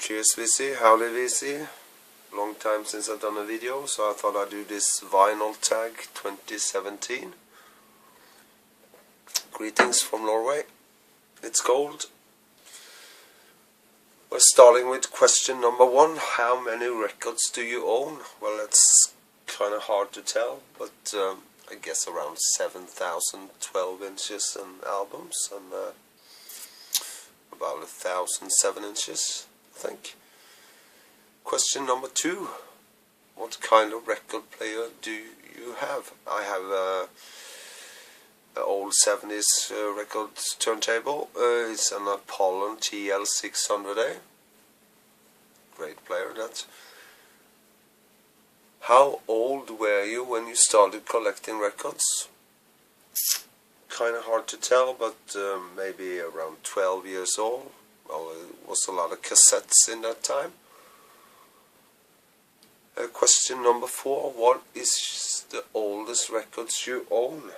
Cheers VC, howdy VC. Long time since I've done a video, so I thought I'd do this vinyl tag 2017. Greetings from Norway. It's cold. We're starting with question number 1. How many records do you own? Well, it's kind of hard to tell, but I guess around 7,000 12 inches and albums, and about 1,000 7 inches, I think. Question number 2. What kind of record player do you have? I have an old 70s record turntable. It's an Apollo TL600A. Great player, that. How old were you when you started collecting records? Kind of hard to tell, but maybe around 12 years old. Well, it was a lot of cassettes in that time. Question number 4. What is the oldest records you own?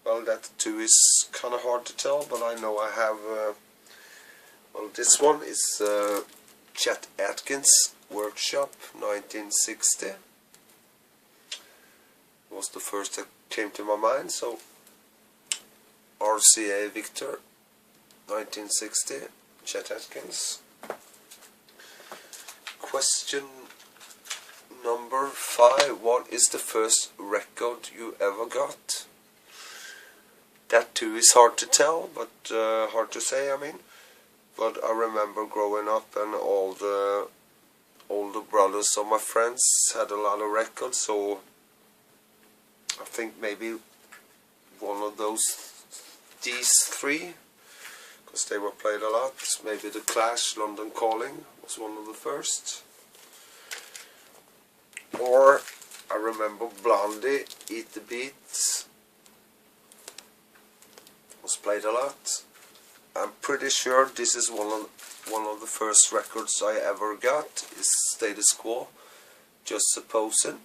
Well, that too is kind of hard to tell, but I know I have... well, this one is Chet Atkins Workshop 1960. It was the first that came to my mind, so RCA Victor 1960, Chet Atkins. Question number 5. What is the first record you ever got? That too is hard to tell, but hard to say, I mean. But I remember growing up and all the older brothers of my friends had a lot of records, so I think maybe one of these 3, because they were played a lot. Maybe The Clash, London Calling was one of the first. Or I remember Blondie, Eat the Beat was played a lot. I'm pretty sure this is one of the first records I ever got, is Status Quo, Just Supposing.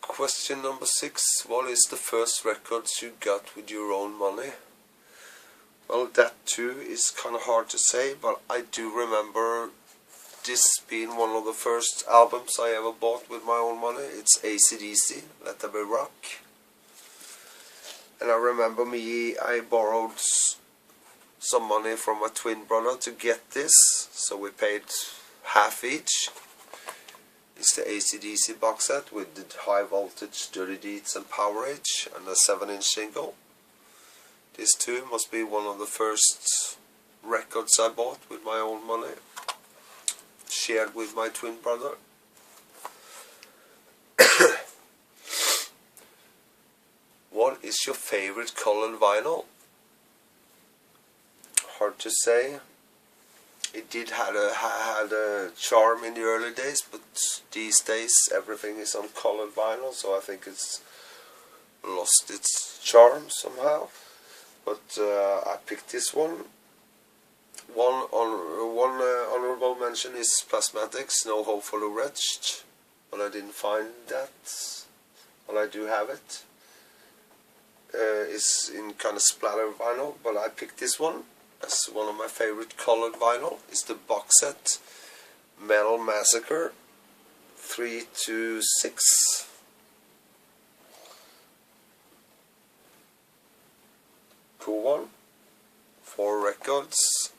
Question number 6. What is the first records you got with your own money? Well, that too is kind of hard to say, but I do remember this being one of the first albums I ever bought with my own money. It's AC/DC, Let There Be Rock. And I remember I borrowed some money from my twin brother to get this, so we paid half each. It's the AC/DC box set with the High Voltage, Dirty Deeds and Power Age, and a 7-inch single. This too must be one of the first records I bought with my own money, shared with my twin brother. What is your favorite colored vinyl? Hard to say. It did had a charm in the early days, but these days everything is on colored vinyl, so I think it's lost its charm somehow. But I picked this one. One honorable mention is Plasmatics, No Hope for the Wretched, but I didn't find that. Well, I do have it. It's in kind of splatter vinyl, but I picked this one as one of my favorite colored vinyl. It's the box set Metal Massacre 3-6. Cool one. 4 records.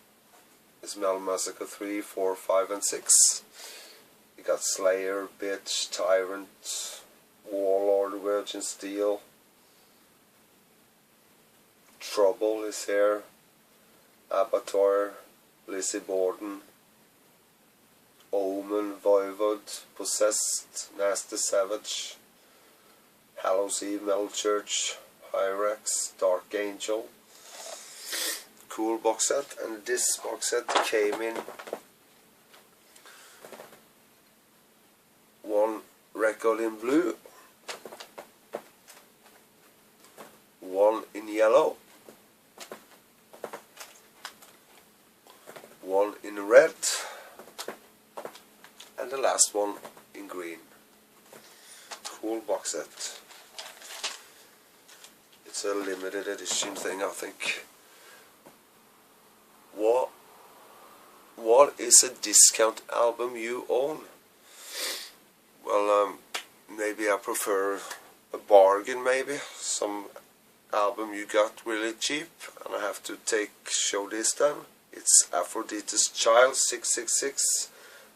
It's Metal Massacre 3, 4, 5 and 6. You got Slayer, Bitch, Tyrant, Warlord, Virgin Steel. Trouble is here. Abattoir, Lizzie Borden, Omen, Voivod, Possessed, Nasty Savage, Hallows Eve, Metal Church, Hyrax, Dark Angel. Cool box set, and this box set came in 1 record in blue, 1 in yellow, 1 in red, and the last one in green. Cool box set. It's It's a limited edition thing, I think. What is a discount album you own? Well, maybe I prefer a bargain, maybe. Some album you got really cheap, and I have to show this then. It's Aphrodite's Child 666,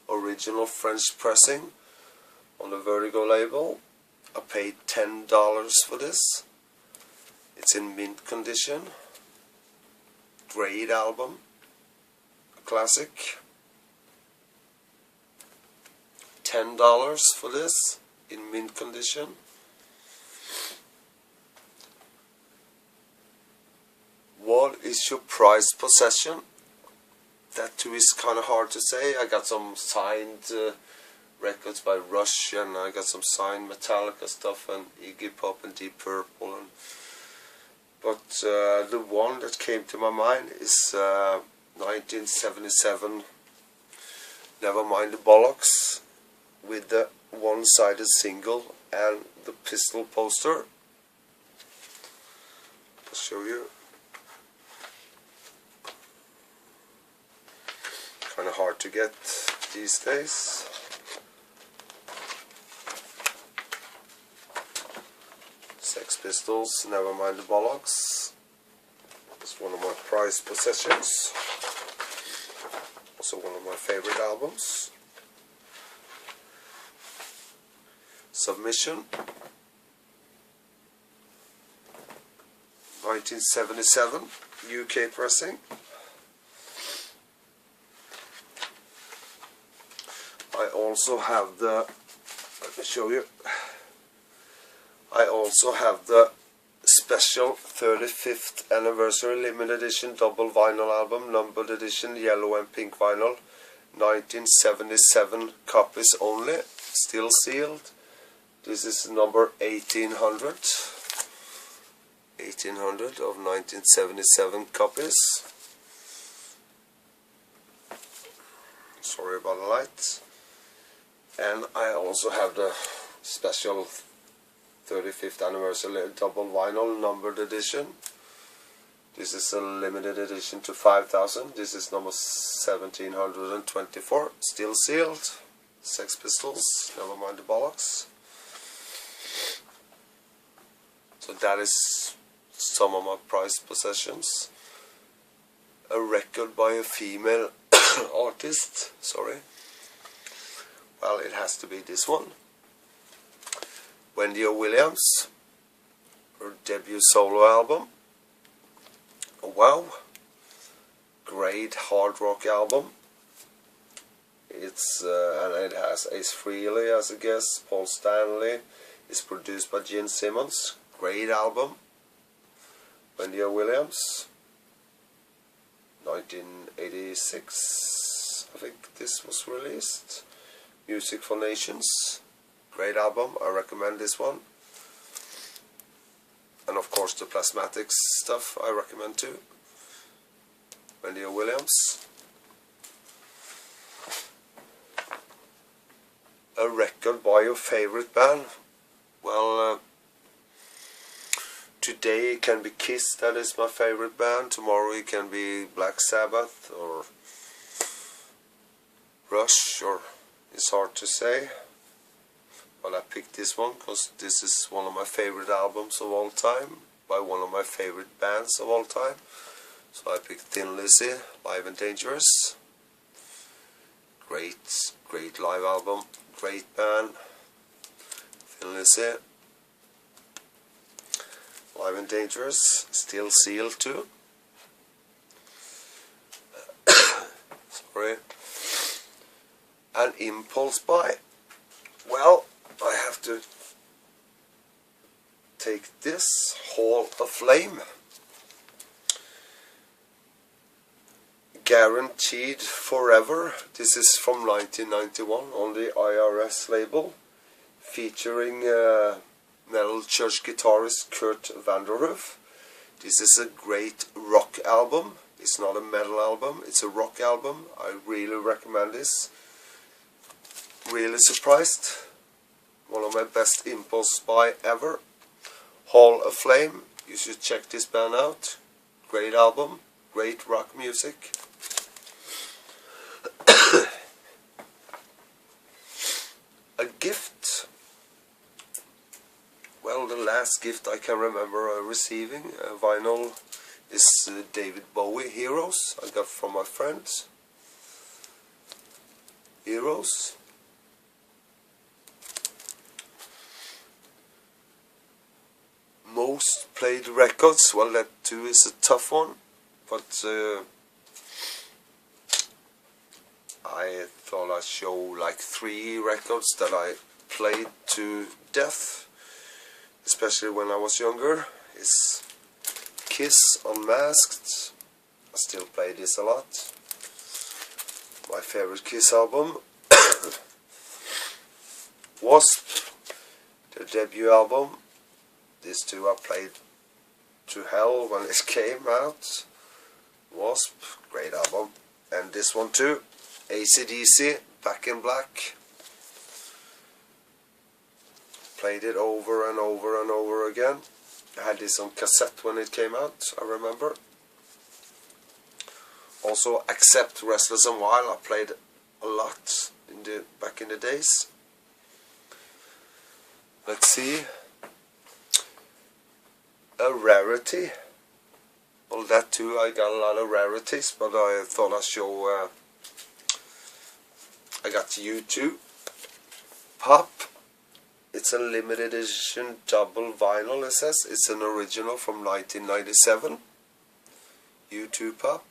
original French pressing on the Vertigo label. I paid $10 for this. It's in mint condition. Great album. A classic. $10 for this in mint condition. What is your prized possession? That too is kind of hard to say. I got some signed records by Rush, and I got some signed Metallica stuff and Iggy Pop and Deep Purple. But the one that came to my mind is 1977 Nevermind the Bollocks, with the one-sided single and the pistol poster. I'll show you. Kind of hard to get these days. Sex Pistols, Nevermind the Bollocks. It's one of my prized possessions. Also one of my favorite albums. Submission, 1977, UK pressing. I also have the, let me show you, I also have the special 35th anniversary limited edition double vinyl album, numbered edition, yellow and pink vinyl, 1977 copies only, still sealed. This is number 1800 of 1977 copies. Sorry about the light. And I also have the special 35th anniversary double vinyl numbered edition. This is a limited edition to 5,000. This is number 1724, still sealed. Sex Pistols, Nevermind the Bollocks. So that is some of my prized possessions. A record by a female artist, sorry. Well, it has to be this one. Wendy Williams, her debut solo album. Wow, great hard rock album. It's and it has Ace Frehley as a guest, Paul Stanley. It's produced by Gene Simmons. Great album. Wendy Williams, 1986, I think this was released. Music for Nations, great album. I recommend this one. And of course the Plasmatics stuff I recommend too. Wendy Williams. A record by your favorite band? Well, today it can be Kiss, that is my favorite band. Tomorrow it can be Black Sabbath or Rush, or it's hard to say. But I picked this one because this is one of my favorite albums of all time by one of my favorite bands of all time. So I picked Thin Lizzy, Live and Dangerous. Great live album, great band. Thin Lizzy, Live and Dangerous, still sealed too. Sorry. An impulse buy. Well, I have to take this Hall of Flame. Guaranteed Forever. This is from 1991 on the IRS label, featuring metal church guitarist Kurt Vanderhoof. This is a great rock album. It's not a metal album, it's a rock album. I really recommend this. Really surprised. One of my best impulse buy ever. Hall of Flame. You should check this band out. Great album, great rock music. A gift. Well, the last gift I can remember receiving, vinyl, is David Bowie, Heroes. I got from my friends. Heroes. Most played records, well, that too is a tough one, but I thought I'd show like 3 records that I played to death, especially when I was younger. It's Kiss Unmasked. I still play this a lot. My favorite Kiss album. Wasp, their debut album. These two I played to hell when it came out. Wasp, great album. And this one too, AC/DC, Back in Black. Played it over and over and over again. I had this on cassette when it came out, I remember. Also Accept, Restless and Wild, I played a lot back in the days. Let's see. A Rarity. Well, that too, I got a lot of rarities, but I thought I'd show. I got U2 Pop. It's a limited edition double vinyl, it says. It's an original from 1997. U2 Pop.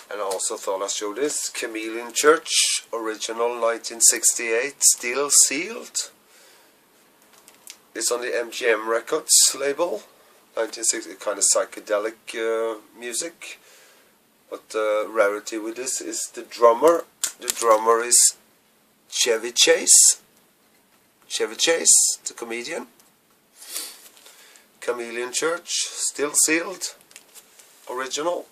And I also thought I'd show this. Chameleon Church, original 1968, still sealed. It's on the MGM Records label. 1960, kind of psychedelic music. But the rarity with this is the drummer. The drummer is Chevy Chase. Chevy Chase, the comedian. Chameleon Church, still sealed. Original.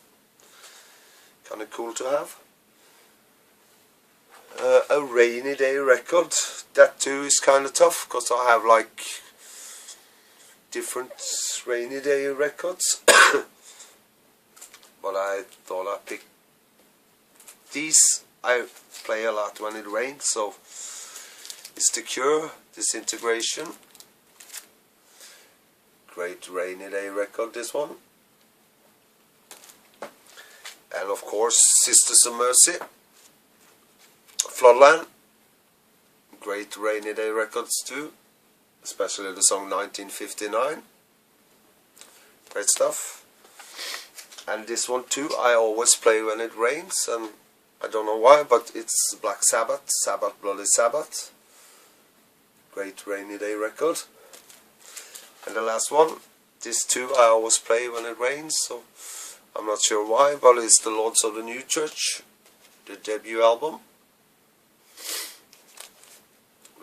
Kind of cool to have. A Rainy Day record. That too is kind of tough, because I have like different Rainy Day records. But I thought I'd pick these. I play a lot when it rains, so it's The Cure, Disintegration. Great Rainy Day record, this one. And of course, Sisters of Mercy, Floodland. Great Rainy Day records too, especially the song 1959. Great stuff. And this one too, I always play when it rains, and I don't know why, but it's Black Sabbath, Sabbath Bloody Sabbath. Great Rainy Day record. And the last one, this too I always play when it rains, so I'm not sure why, but it's the Lords of the New Church, the debut album.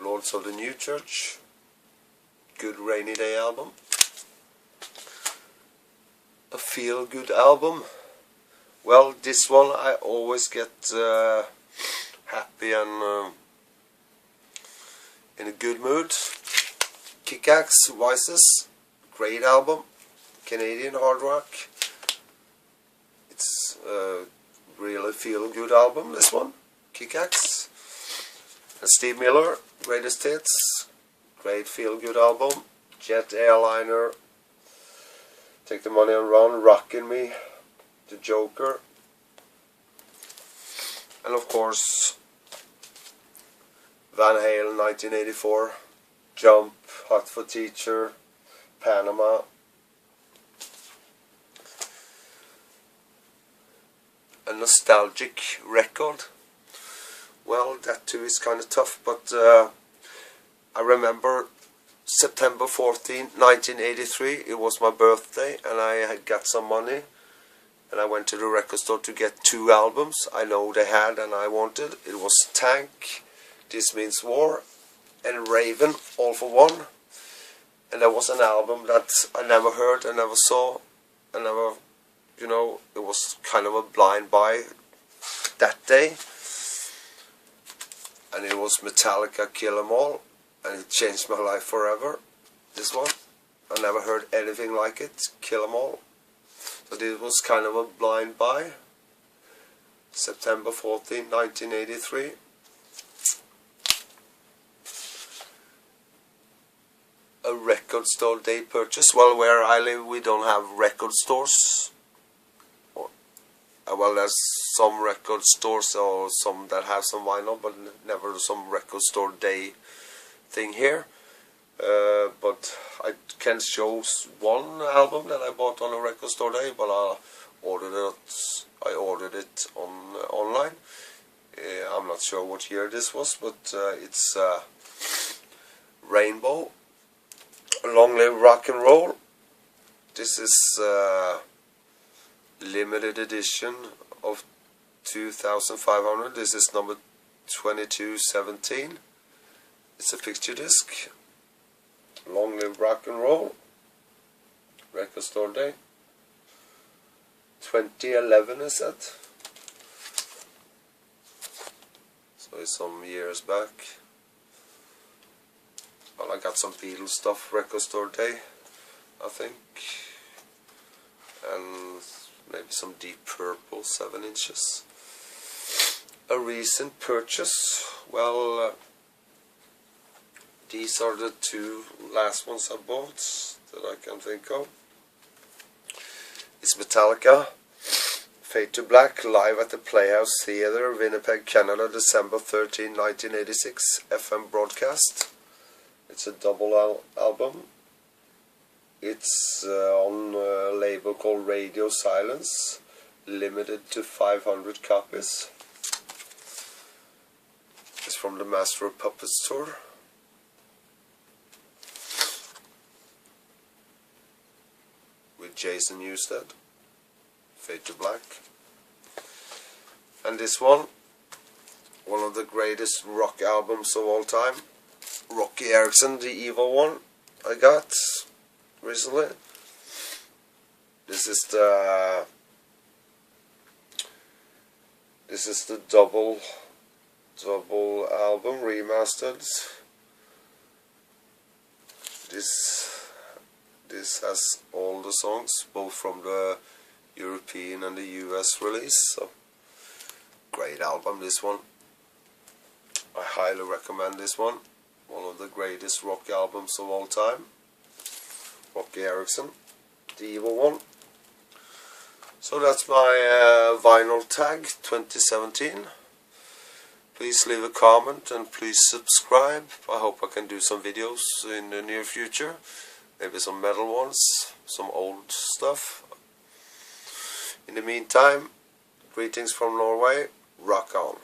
Lords of the New Church, good Rainy Day album. A feel-good album. Well, this one I always get happy and in a good mood. Kick-Axe, Vices, great album. Canadian hard rock. It's a really feel-good album, this one. Kick-Axe. And Steve Miller, Greatest Hits, great feel-good album. Jet Airliner, Take the Money and Run, Rockin' Me, The Joker. And of course, Van Halen 1984, Jump, Hot for Teacher, Panama. A nostalgic record. Well, that too is kind of tough, but I remember September 14, 1983, it was my birthday, and I had got some money, and I went to the record store to get 2 albums I know they had and I wanted. It was Tank, This Means War, and Raven, All for One. And there was an album that I never heard, I never saw, I never, you know, it was kind of a blind buy that day. and it was Metallica, Kill 'Em All, and it changed my life forever. This one, I never heard anything like it, Kill 'Em All. So this was kind of a blind buy. September 14, 1983. A record store day purchase. Well, where I live we don't have record stores. Well, there's some record stores or some that have some vinyl, but never some record store day thing here. But I can show one album that I bought on a record store day, but I ordered it online. I'm not sure what year this was, but it's Rainbow, Long Live Rock and Roll. This is limited edition of 2500. This is number 2217. It's a picture disc. Long Live Rock and Roll, record store day, 2011 is that. So it's some years back. Well, I got some Beatles stuff, record store day, I think, and maybe some Deep Purple 7 inches. A recent purchase, well, these are the two last ones I bought that I can think of. It's Metallica, Fade to Black, live at the Playhouse Theatre, Winnipeg, Canada, December 13, 1986, FM broadcast. It's a double album. It's on a label called Radio Silence, limited to 500 copies. It's from the Master of Puppets tour. With Jason Newsted, Fade to Black. And this one of the greatest rock albums of all time, Rocky Erickson, the evil one, I got recently. This is the double album remastered. This has all the songs, both from the European and the US release. So great album, this one. I highly recommend this one. One of the greatest rock albums of all time. Rocky Erickson, the evil one. So that's my vinyl tag 2017. Please leave a comment and please subscribe. I hope I can do some videos in the near future. Maybe some metal ones, some old stuff. In the meantime, greetings from Norway. Rock on.